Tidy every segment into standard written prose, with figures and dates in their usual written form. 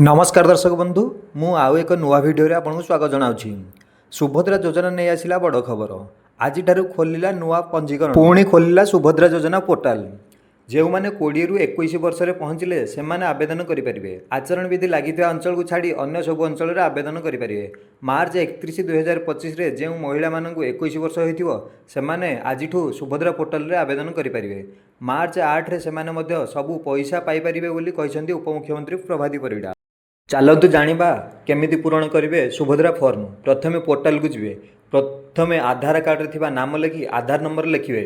नमस्कार दर्शक बंधु मु आउ एक नुआ भिडियो आपको स्वागत जनावि। सुभद्रा योजना नहीं आसला बड़ खबर। आज खोलिला नुआ पंजीकरण पुणी खोलिला सुभद्रा योजना पोर्टाल। जो मैंने 20 ରୁ 21 वर्ष में पहुँचले से आवेदन करेंगे। आचरण विधि लगी अंचल को छाड़ी अन्य सब अंचल आवेदन करेंगे। मार्च 31 2025 में जो महिला मानक 21 वर्ष होने आज सुभद्रा पोर्टाल रे आवेदन करेंगे। मार्च 8 से सबू पैसा पाइपर उपमुख्यमंत्री प्रभाती परिडा। चलतु जानिबा केमिति पूरण करेंगे सुभद्रा फॉर्म। प्रथमे पोर्टाल को जी प्रथमे आधार कार्ड रे नाम लिखि आधार नंबर लिखे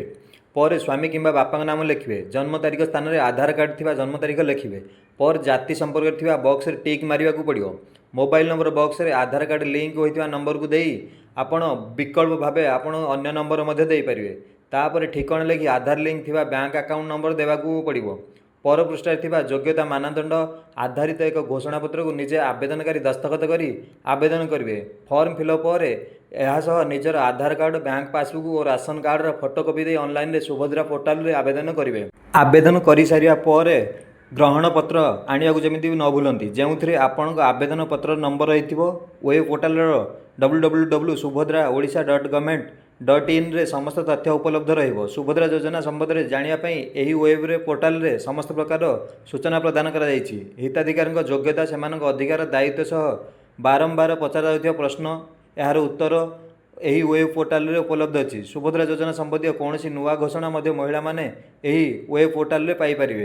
पर स्वामी किंबा बापा नाम लिखे जन्म तारीख स्थान में आधार कार्ड थिबा जन्म तारीख लिखे पर जाति संपर्क थिबा बॉक्स रे टिक मारिबा को पड़ियो। मोबाइल नंबर बॉक्स रे आधार कार्ड लिंक होइथिबा नंबर को देई आपण विकल्प भाबे आपण अन्य नंबर मध्ये देई परिबे। तापर ठिकाना लिखि आधार लिंक थिबा बैंक अकाउंट नंबर देवाकू पड़ियो। पर पृष्ठ थिबा योग्यता मानदंड आधारित एक घोषणापत्र को निजे आवेदनकारी दस्तखत करी आवेदन करेंगे। फॉर्म फिलअप पर यह निजर आधार कार्ड बैंक पासबुक और राशन कार्ड फोटोकॉपी दे ऑनलाइन रे सुभद्रा पोर्टाल रे आवेदन करेंगे। आवेदन कर सारिया पर ग्रहण पत्र आनिया जमी न भूलती जो आपण आवेदन पत्र नंबर रही वेब पोर्टाल www.subhadra-odisha.government.in रे समस्त तथ्य उपलब्ध रहिबो। सुभद्रा योजना संबंध में जानापी यही वेब रे पोर्टाल रे समस्त प्रकार सूचना प्रदान करा जायछि। हिताधिकारी योग्यता से अधिकार दायित्व सह बारंबार पचरा जाउथिबा प्रश्न यार उत्तर यही वेब पोर्टाल रे उपलब्ध अछि। सुभद्रा योजना संबंधी कौन नुआ घोषणा महिला माने यही वेब पोर्टाल रे पाई परिबे।